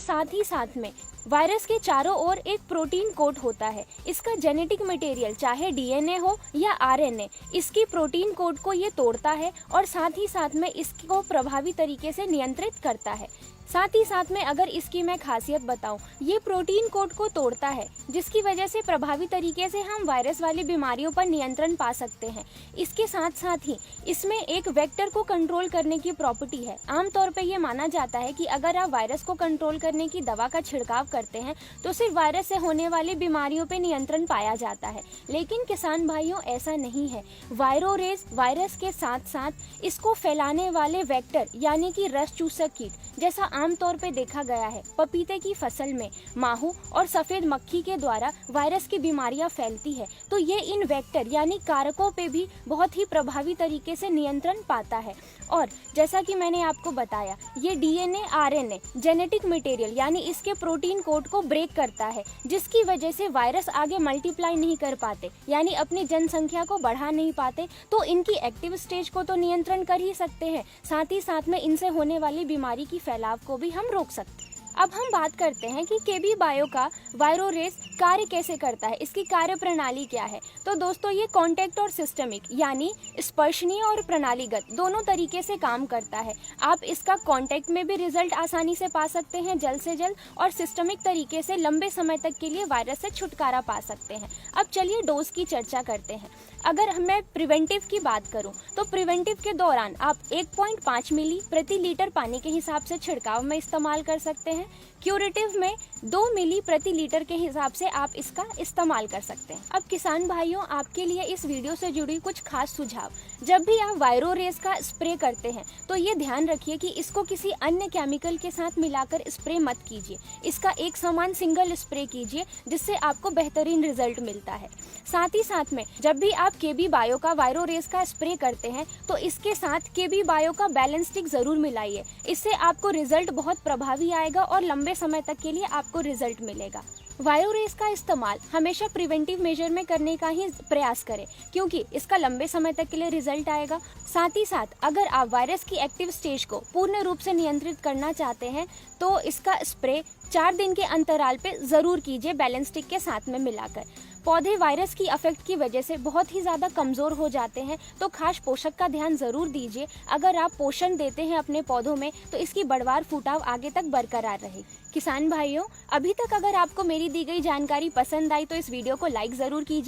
साथ ही साथ में वायरस के चारों ओर एक प्रोटीन कोट होता है। इसका जेनेटिक मटेरियल चाहे डीएनए हो या आरएनए, इसकी प्रोटीन कोड को ये तोड़ता है और साथ ही साथ में इसको प्रभावी तरीके से नियंत्रित करता है। साथ ही साथ में अगर इसकी मैं खासियत बताऊं, ये प्रोटीन कोड को तोड़ता है जिसकी वजह से प्रभावी तरीके से हम वायरस वाली बीमारियों पर नियंत्रण पा सकते हैं। इसके साथ साथ ही इसमें एक वेक्टर को कंट्रोल करने की प्रॉपर्टी है। आमतौर पे ये माना जाता है कि अगर आप वायरस को कंट्रोल करने की दवा का छिड़काव करते हैं तो सिर्फ वायरस से होने वाली बीमारियों पे नियंत्रण पाया जाता है, लेकिन किसान भाइयों ऐसा नहीं है। वायरोरेज वायरस के साथ साथ इसको फैलाने वाले वेक्टर यानी कि रस चूसक कीट, जैसा आमतौर पे देखा गया है पपीते की फसल में माहू और सफेद मक्खी के द्वारा वायरस की बीमारियां फैलती है, तो ये इन वेक्टर यानी कारकों पे भी बहुत ही प्रभावी तरीके से नियंत्रण पाता है। और जैसा कि मैंने आपको बताया, ये डीएनए आरएनए जेनेटिक मटेरियल यानी इसके प्रोटीन कोड को ब्रेक करता है, जिसकी वजह से वायरस आगे मल्टीप्लाई नहीं कर पाते यानी अपनी जनसंख्या को बढ़ा नहीं पाते। तो इनकी एक्टिव स्टेज को तो नियंत्रण कर ही सकते हैं, साथ ही साथ में इनसे होने वाली बीमारी की फैलाव को भी हम रोक सकते हैं। अब हम बात करते हैं कि केबी बायो का वायरोरेज कार्य कैसे करता है, इसकी कार्य प्रणाली क्या है। तो दोस्तों, ये कॉन्टैक्ट और सिस्टमिक यानी स्पर्शनीय और प्रणालीगत दोनों तरीके से काम करता है। आप इसका कॉन्टैक्ट में भी रिजल्ट आसानी से पा सकते हैं जल्द से जल्द, और सिस्टमिक तरीके से लंबे समय तक के लिए वायरस से छुटकारा पा सकते हैं। अब चलिए डोज की चर्चा करते हैं। अगर मैं प्रिवेंटिव की बात करूं तो प्रिवेंटिव के दौरान आप 1.5 मिली प्रति लीटर पानी के हिसाब से छिड़काव में इस्तेमाल कर सकते हैं। क्यूरेटिव में 2 मिली प्रति लीटर के हिसाब से आप इसका इस्तेमाल कर सकते हैं। अब किसान भाइयों, आपके लिए इस वीडियो से जुड़ी कुछ खास सुझाव। जब भी आप वायरोरेज का स्प्रे करते हैं तो ये ध्यान रखिए कि इसको किसी अन्य केमिकल के साथ मिलाकर स्प्रे मत कीजिए। इसका एक समान सिंगल स्प्रे कीजिए, जिससे आपको बेहतरीन रिजल्ट मिलता है। साथ ही साथ में जब भी आप केबी बायो का वायरोरेज का स्प्रे करते हैं तो इसके साथ केबी बायो का बैलेंस स्टिक जरूर मिलाइए। इससे आपको रिजल्ट बहुत प्रभावी आएगा और लंबे समय तक के लिए आपको रिजल्ट मिलेगा। वायरोरेज का इस्तेमाल हमेशा प्रिवेंटिव मेजर में करने का ही प्रयास करें, क्योंकि इसका लंबे समय तक के लिए रिजल्ट आएगा। साथ ही साथ अगर आप वायरस की एक्टिव स्टेज को पूर्ण रूप से नियंत्रित करना चाहते हैं तो इसका स्प्रे 4 दिन के अंतराल पे जरूर कीजिए, बैलेंस स्टिक के साथ में मिलाकर। पौधे वायरस की अफेक्ट की वजह से बहुत ही ज्यादा कमजोर हो जाते हैं, तो खास पोषक का ध्यान जरूर दीजिए। अगर आप पोषण देते हैं अपने पौधों में तो इसकी बढ़वार फुटाव आगे तक बरकरार रहे। किसान भाइयों, अभी तक अगर आपको मेरी दी गई जानकारी पसंद आई तो इस वीडियो को लाइक जरूर कीजिए।